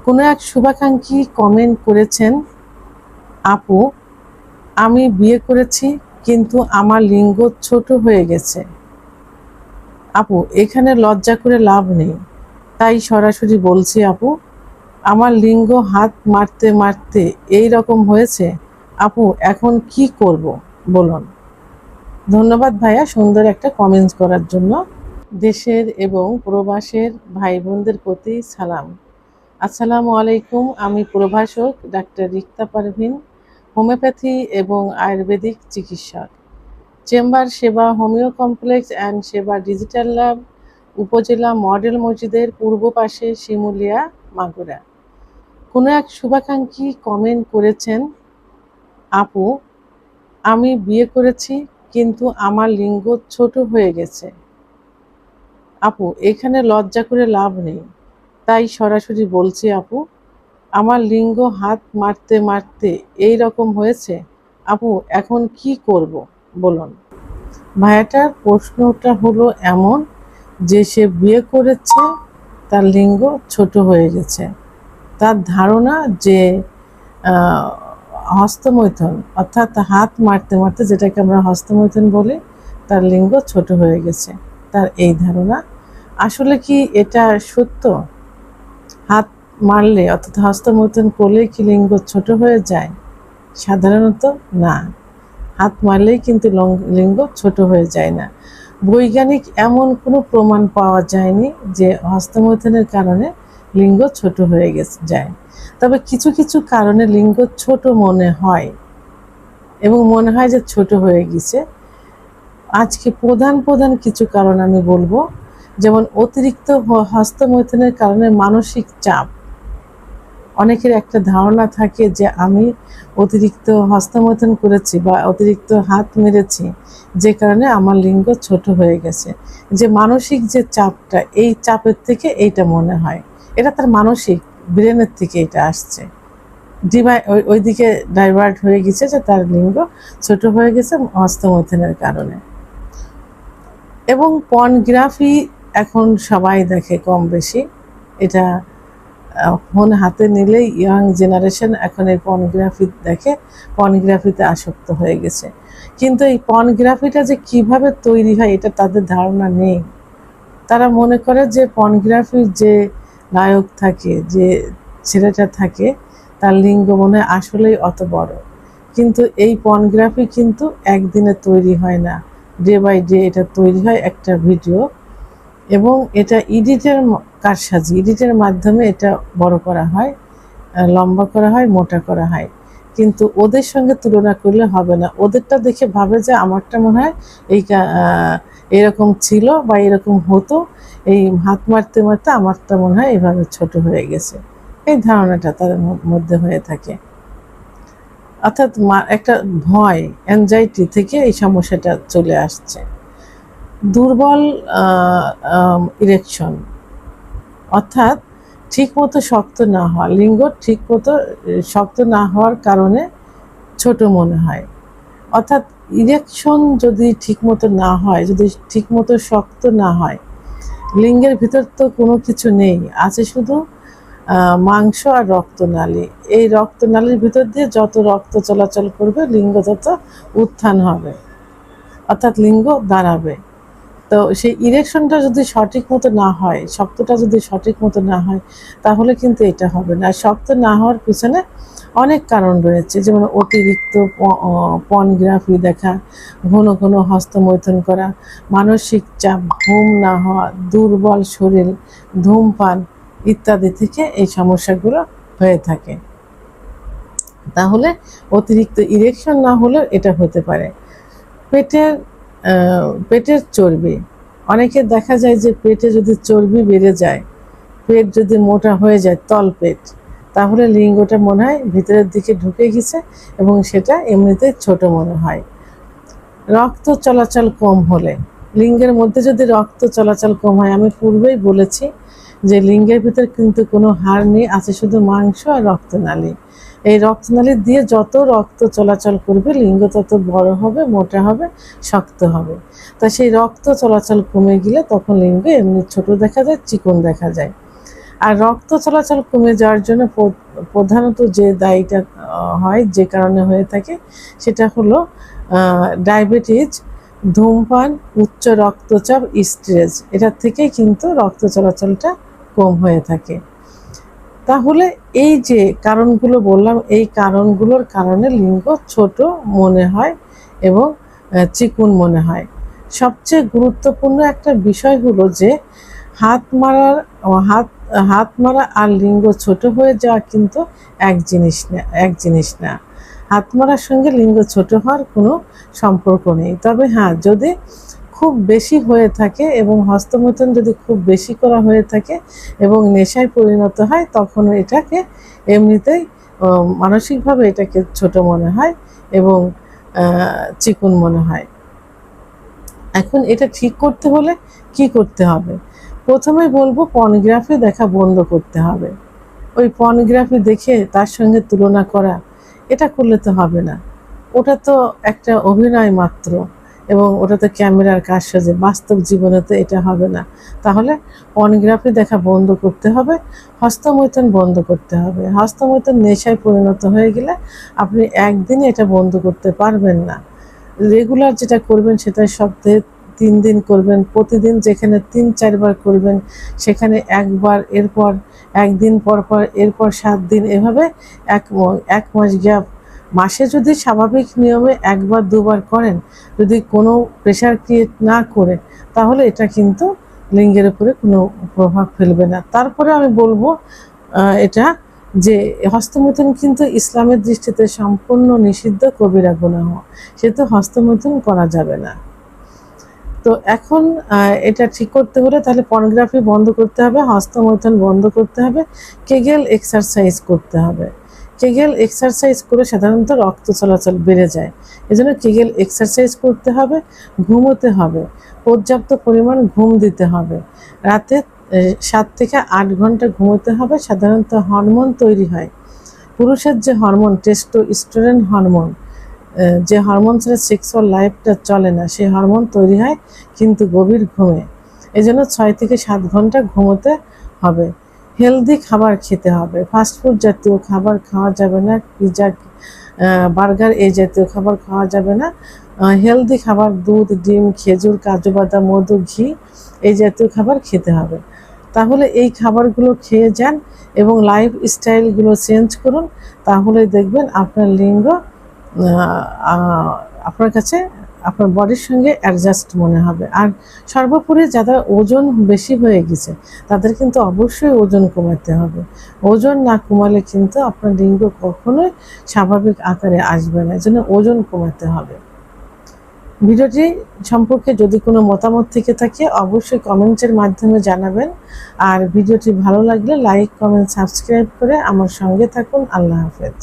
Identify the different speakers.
Speaker 1: কোনো এক শুভাকাঙ্ক্ষী কমেন্ট করেছেন, আপু আমি বিয়ে করেছি কিন্তু আমার লিঙ্গ ছোট হয়ে গেছে। আপু এখানে লজ্জা করে লাভ নেই, তাই সরাসরি বলছি আপু, আমার লিঙ্গ হাত মারতে মারতে এই রকম হয়েছে। আপু এখন কি করব বলুন। ধন্যবাদ ভাইয়া সুন্দর একটা কমেন্টস করার জন্য। দেশের এবং প্রবাসের ভাই বোনদের প্রতি সালাম। আসসালামু আলাইকুম। আমি প্রভাষক ডাক্তার রিক্তা পারভিন, হোমিওপ্যাথি এবং আয়ুর্বেদিক চিকিৎসক, চেম্বার সেবা হোমিও কমপ্লেক্স অ্যান্ড সেবা ডিজিটাল ল্যাব, উপজেলা মডেল মসজিদের পূর্ব পাশে, শিমুলিয়া, মাগুরা। কোনো এক শুভাকাঙ্ক্ষী কমেন্ট করেছেন, আপু আমি বিয়ে করেছি কিন্তু আমার লিঙ্গ ছোট হয়ে গেছে। আপু এখানে লজ্জা করে লাভ নেই, তাই সরাসরি বলছি আপু, আমার লিঙ্গ হাত মারতে মারতে এই রকম হয়েছে। আপু এখন কি করব বলুন। ভাইয়াটার প্রশ্নটা হলো এমন যে সে বিয়ে করেছে, তার লিঙ্গ ছোট হয়ে গেছে। তার ধারণা যে হস্তমৈথুন অর্থাৎ হাত মারতে মারতে, যেটাকে আমরা হস্তমৈথুন বলি, তার লিঙ্গ ছোট হয়ে গেছে, তার এই ধারণা। আসলে কি এটা সত্য? হাত মারলে অর্থাৎ হস্তমৈথুন করলে কি লিঙ্গ ছোট হয়ে যায়? সাধারণত না, হাত মারলেই কিন্তু লিঙ্গ ছোট হয়ে যায় না। বৈজ্ঞানিক এমন কোনো প্রমাণ পাওয়া যায়নি যে হস্তমৈথুনের কারণে লিঙ্গ ছোট হয়ে যায়। তবে কিছু কিছু কারণে লিঙ্গ ছোট মনে হয় এবং মনে হয় যে ছোট হয়ে গেছে। আজকে প্রধান প্রধান কিছু কারণ আমি বলবো, যেমন অতিরিক্ত হস্তমৈথুনের কারণে মানসিক চাপ। অনেকের একটা ধারণা থাকে যে আমি অতিরিক্ত হস্তমৈথুন করেছি বা অতিরিক্ত হাত মেরেছি, যে কারণে আমার লিঙ্গ ছোট হয়ে গেছে। যে মানসিক যে চাপটা, এই চাপের থেকে এইটা মনে হয়, এটা তার মানসিক ব্রেনের থেকে এটা আসছে, ওইদিকে ডাইভার্ট হয়ে গেছে, যে তার লিঙ্গ ছোট হয়ে গেছে হস্তমৈথুনের কারণে। এবং পর্নোগ্রাফি এখন সবাই দেখে কম বেশি, এটা ফোন হাতে নিলেই ইয়াং জেনারেশন এখন এই পর্নোগ্রাফি দেখে, পর্নোগ্রাফিতে আসক্ত হয়ে গেছে। কিন্তু এই পর্নোগ্রাফিটা যে কিভাবে তৈরি হয় এটা তাদের ধারণা নেই। তারা মনে করে যে পর্নোগ্রাফির যে নায়ক থাকে, যে ছেলেটা থাকে, তার লিঙ্গ মনে হয় আসলেই অত বড়। কিন্তু এই পর্নোগ্রাফি কিন্তু একদিনে তৈরি হয় না, ডে বাই ডে এটা তৈরি হয় একটা ভিডিও, এবং এটা এডিটের কারসাজি, এডিটের মাধ্যমে এটা বড় করা হয়, লম্বা করা হয়, মোটা করা হয়। কিন্তু ওদের সঙ্গে তুলনা করলে হবে না। ওদেরটা দেখে ভাবে যে আমারটা মনে হয় এরকম ছিল বা এরকম হতো, এই হাত মারতে মারতে আমারটা মনে হয় এভাবে ছোট হয়ে গেছে, এই ধারণাটা তাদের মধ্যে হয়ে থাকে। অর্থাৎ একটা ভয়, অ্যাংজাইটি থেকে এই সমস্যাটা চলে আসছে। দুর্বল ইরেকশন অর্থাৎ ঠিকমতো শক্ত না হওয়া, লিঙ্গ ঠিকমতো শক্ত না হওয়ার কারণে ছোট মনে হয়। অর্থাৎ ইরেকশন যদি ঠিকমতো না হয়, যদি ঠিকমতো শক্ত না হয়, লিঙ্গের ভিতর তো কোনো কিছু নেই, আছে শুধু মাংস আর রক্তনালী। এই রক্তনালীর ভিতর দিয়ে যত রক্ত চলাচল করবে লিঙ্গ তত উত্থান হবে, অর্থাৎ লিঙ্গ দাঁড়াবে। তো সেই ইরেকশনটা যদি সঠিক মতো না হয়, শক্তটা যদি সঠিক মতো না হয়, তাহলে কিন্তু এটা হবে না। শক্ত না হওয়ার পিছনে অনেক কারণ রয়েছে, যেমন অতিরিক্ত পর্নোগ্রাফি দেখা, ঘন ঘন হস্তমৈথুন করা, মানসিক চাপ, ঘুম না হওয়া, দুর্বল শরীর, ধূমপান ইত্যাদি থেকে এই সমস্যাগুলো হয়ে থাকে। তাহলে অতিরিক্ত ইরেকশন না হলেও এটা হতে পারে। পেটের চর্বি, অনেকে দেখা যায় যে পেটে যদি চর্বি বেড়ে যায়, পেট যদি মোটা হয়ে যায়, তল পেট, তাহলে লিঙ্গটা মনে হয় ভিতরের দিকে ঢুকে গেছে এবং সেটা এমনিতেই ছোট মনে হয়। রক্ত চলাচল কম হলে, লিঙ্গের মধ্যে যদি রক্ত চলাচল কম হয়, আমি পূর্বেই বলেছি যে লিঙ্গের ভিতর কিন্তু কোনো হাড় নেই, আছে শুধু মাংস আর রক্তনালী। এই রক্তনালী দিয়ে যত রক্ত চলাচল করবে লিঙ্গ তত বড় হবে, মোটা হবে, শক্ত হবে। তা সেই রক্ত চলাচল কমে গেলে তখন লিঙ্গ এমনি ছোট দেখা যায়, চিকন দেখা যায়। আর রক্ত চলাচল কমে যাওয়ার জন্য প্রধানত যে দায়ীটা হয়, যে কারণে হয়ে থাকে, সেটা হলো ডায়াবেটিস, ধূমপান, উচ্চ রক্তচাপ, স্ট্রেস। এটার থেকেই কিন্তু রক্ত চলাচলটা কম হয়ে থাকে। তাহলে এই যে কারণগুলো বললাম, এই কারণগুলোর কারণে লিঙ্গ ছোট মনে হয় এবং চিকুন মনে হয়। সবচেয়ে গুরুত্বপূর্ণ একটা বিষয় হলো যে হাত মারা আর লিঙ্গ ছোট হয়ে যাওয়া কিন্তু এক জিনিস না। হাত মারার সঙ্গে লিঙ্গ ছোট হওয়ার কোনো সম্পর্ক নেই। তবে হ্যাঁ, যদি খুব বেশি হয়ে থাকে এবং হস্তমৈথুন যদি খুব বেশি করা হয়ে থাকে এবং নেশায় পরিণত হয়, তখন এটাকে এমনিতেই মানসিকভাবে এটাকে ছোট মনে হয় এবং চিকুন মনে হয়। এখন এটা ঠিক করতে হলে কি করতে হবে? প্রথমে বলবো পর্নোগ্রাফি দেখা বন্ধ করতে হবে। ওই পর্নোগ্রাফি দেখে তার সঙ্গে তুলনা করা, এটা করলে তো হবে না। ওটা তো একটা অভিনয় মাত্র এবং ওটা তো ক্যামেরার কারসাজি, বাস্তব জীবনে তো এটা হবে না। তাহলে পর্নোগ্রাফি দেখা বন্ধ করতে হবে, হস্তমৈথুন বন্ধ করতে হবে। হস্তমৈথুন নেশায় পরিণত হয়ে গেলে আপনি একদিনে এটা বন্ধ করতে পারবেন না। রেগুলার যেটা করবেন সেটা সপ্তাহে 3 দিন করবেন, প্রতিদিন যেখানে 3-4 বার করবেন সেখানে একবার, এরপর একদিন পর পর, এরপর 7 দিন, এভাবে এক মাস গ্যাপ। মাসে যদি স্বাভাবিক নিয়মে 1-2 বার করেন, যদি কোনো প্রেশার ক্রিয়েট না করে, তাহলে এটা কিন্তু লিঙ্গের উপরে কোনো প্রভাব ফেলবে না। তারপরে আমি বলবো এটা যে হস্তমৈথুন কিন্তু ইসলামের দৃষ্টিতে সম্পূর্ণ নিষিদ্ধ, কবিরা গুনাহ, সেহেতু হস্তমৈথুন করা যাবে না। তো এখন এটা ঠিক করতে হলে তাহলে পর্নোগ্রাফি বন্ধ করতে হবে, হস্তমৈথুন বন্ধ করতে হবে, কেগেল এক্সারসাইজ করতে হবে। কেগেল এক্সারসাইজ করে সাধারণত রক্ত চলাচল বেড়ে যায়, এজন্য কেগেল এক্সারসাইজ করতে হবে। ঘুমোতে হবে, পর্যাপ্ত পরিমাণ ঘুম দিতে হবে। রাতে 7 থেকে 8 ঘন্টা ঘুমোতে হবে। সাধারণত হরমোন তৈরি হয়, পুরুষের যে হরমোন টেস্টোস্টেরন হরমোন, যে হরমোন ছাড়া সেক্সুয়াল লাইফটা চলে না, সেই হরমোন তৈরি হয় কিন্তু গভীর ঘুমে। এজন্য 6 থেকে 7 ঘন্টা ঘুমোতে হবে। হেলদি খাবার খেতে হবে, ফাস্টফুড জাতীয় খাবার খাওয়া যাবে না, পিৎজা, বার্গার এই জাতীয় খাবার খাওয়া যাবে না। হেলদি খাবার, দুধ, ডিম, খেজুর, কাজু বাদাম, মধু, ঘি এই জাতীয় খাবার খেতে হবে। তাহলে এই খাবারগুলো খেয়ে যান এবং লাইফ স্টাইলগুলো চেঞ্জ করুন, তাহলে দেখবেন আপনার লিঙ্গ আপনার কাছে আপনার বডির সঙ্গে অ্যাডজাস্ট মনে হবে। আর সর্বোপরি যাদের ওজন বেশি হয়ে গেছে তাদের কিন্তু অবশ্যই ওজন কমাতে হবে। ওজন না কমালে কিন্তু আপনার লিঙ্গ কখনোই স্বাভাবিক আকারে আসবে না, এজন্য ওজন কমাতে হবে। ভিডিওটি সম্পর্কে যদি কোনো মতামত থেকে থাকে অবশ্যই কমেন্টের মাধ্যমে জানাবেন। আর ভিডিওটি ভালো লাগলে লাইক, কমেন্ট, সাবস্ক্রাইব করে আমার সঙ্গে থাকুন। আল্লাহ হাফেজ।